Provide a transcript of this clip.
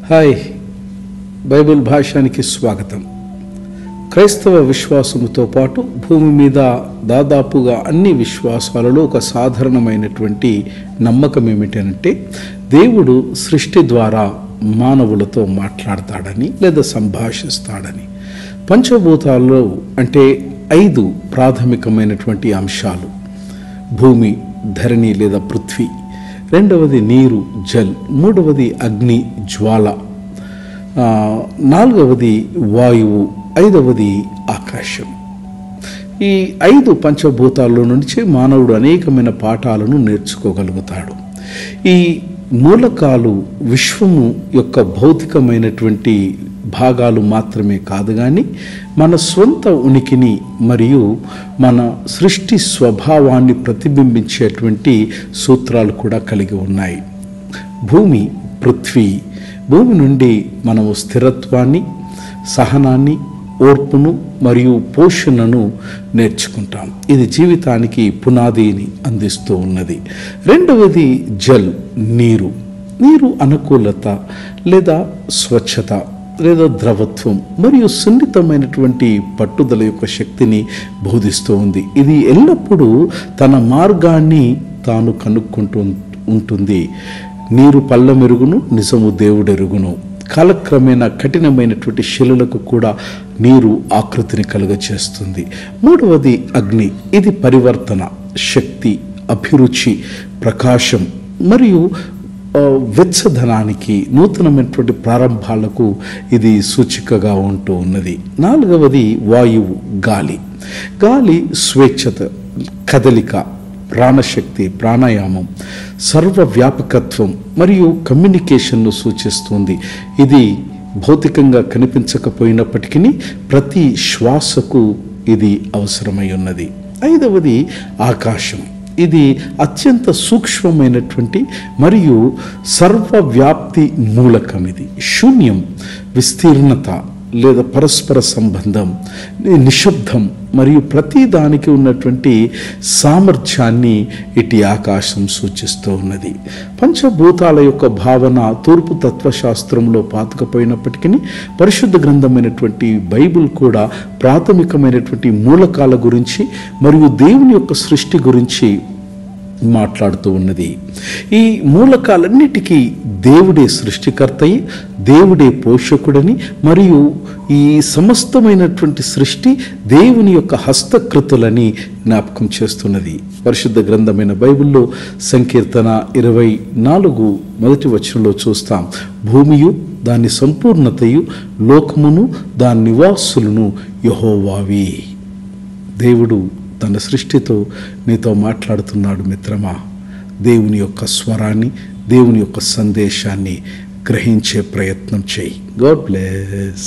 Hi, Bible భాషానికి స్వాగతం. క్రైస్తవ విశ్వాసముతో పాటు భూమి మీద దాదాపుగా అన్ని విశ్వాసాలలో ఒక సాధారణమైనటువంటి నమ్మకం ఏమిటంటే దేవుడు సృష్టి ద్వారా మానవులతో మాట్లాడతాడని లేదా సంభాషిస్తాడని. పంచభూతాల్లో అంటే 5 ప్రాథమికమైనటువంటి అంశాలు: భూమి, ధరణి లేదా పృథ్వీ, రెండవది నీరు, జల్, మూడవది అగ్ని, జ్వాల, నాలుగవది వాయువు, ఐదవది ఆకాశం. ఈ 5 పంచభూతాల్లో నుంచి మానవుడు అనేకమైన పాఠాలను నేర్చుకోగలుగుతాడు. ఈ మూలకాలు విశ్వము యొక్క భౌతికమైనటువంటి భాగాలు మాత్రమే కాదు, కానీ మన స్వంత ఉనికిని మరియు మన సృష్టి స్వభావాన్ని ప్రతిబింబించేటువంటి సూత్రాలు కూడా కలిగి ఉన్నాయి. భూమి, పృథ్వీ, భూమి నుండి మనము స్థిరత్వాన్ని, సహనాన్ని, ఓర్పును మరియు పోషణను నేర్చుకుంటాం. ఇది జీవితానికి పునాదిని అందిస్తూ ఉన్నది. రెండవది జల్, నీరు. నీరు అనుకూలత లేదా స్వచ్ఛత లేదా ద్రవత్వం మరియు సున్నితమైనటువంటి పట్టుదల యొక్క శక్తిని బోధిస్తూ ఉంది. ఇది ఎల్లప్పుడూ తన మార్గాన్ని తాను కనుక్కుంటూ ఉంటుంది. నీరు పల్లమెరుగును, నిజము దేవుడెరుగును. కాలక్రమేణా కఠినమైనటువంటి శిలలకు కూడా నీరు ఆకృతిని కలుగచేస్తుంది. మూడవది అగ్ని. ఇది పరివర్తన, శక్తి, అభిరుచి, ప్రకాశం మరియు వెచ్చదనానికి, నూతనమైనటువంటి ప్రారంభాలకు ఇది సూచికగా ఉంటూ ఉన్నది. నాలుగవది వాయువు, గాలి. గాలి స్వేచ్ఛత, కదలిక, ప్రాణశక్తి, ప్రాణాయామం, సర్వవ్యాపకత్వం మరియు కమ్యూనికేషన్ను సూచిస్తుంది. ఇది భౌతికంగా కనిపించకపోయినప్పటికీ ప్రతి శ్వాసకు ఇది అవసరమై ఉన్నది. ఐదవది ఆకాశం. ఇది అత్యంత సూక్ష్మమైనటువంటి మరియు సర్వవ్యాప్తి మూలకం. ఇది శూన్యం, విస్తీర్ణత లేదా పరస్పర సంబంధం, నిశ్శబ్దం మరియు ప్రతి దానికి ఉన్నటువంటి సామర్థ్యాన్ని ఇటు ఆకాశం సూచిస్తూ ఉన్నది. పంచభూతాల యొక్క భావన తూర్పు తత్వశాస్త్రంలో పాతుకపోయినప్పటికీ పరిశుద్ధ గ్రంథమైనటువంటి బైబిల్ కూడా ప్రాథమికమైనటువంటి మూలకాల గురించి మరియు దేవుని యొక్క సృష్టి గురించి మాట్లాడుతూ ఉన్నది. ఈ మూలకాలన్నిటికీ దేవుడే సృష్టికర్తయి, దేవుడే పోషకుడని మరియు ఈ సమస్తమైనటువంటి సృష్టి దేవుని యొక్క హస్తకృతులని జ్ఞాపకం చేస్తున్నది. పరిశుద్ధ గ్రంథమైన బైబిల్లో సంకీర్తన 24 మొదటి వచనంలో చూస్తాం: భూమియు దాని సంపూర్ణతయు, లోకమును దాని నివాసులను యెహోవావి. దేవుడు తన సృష్టితో నీతో మాట్లాడుతున్నాడు మిత్రమా. దేవుని యొక్క స్వరాన్ని, దేవుని యొక్క సందేశాన్ని గ్రహించే ప్రయత్నం చేయి. God bless.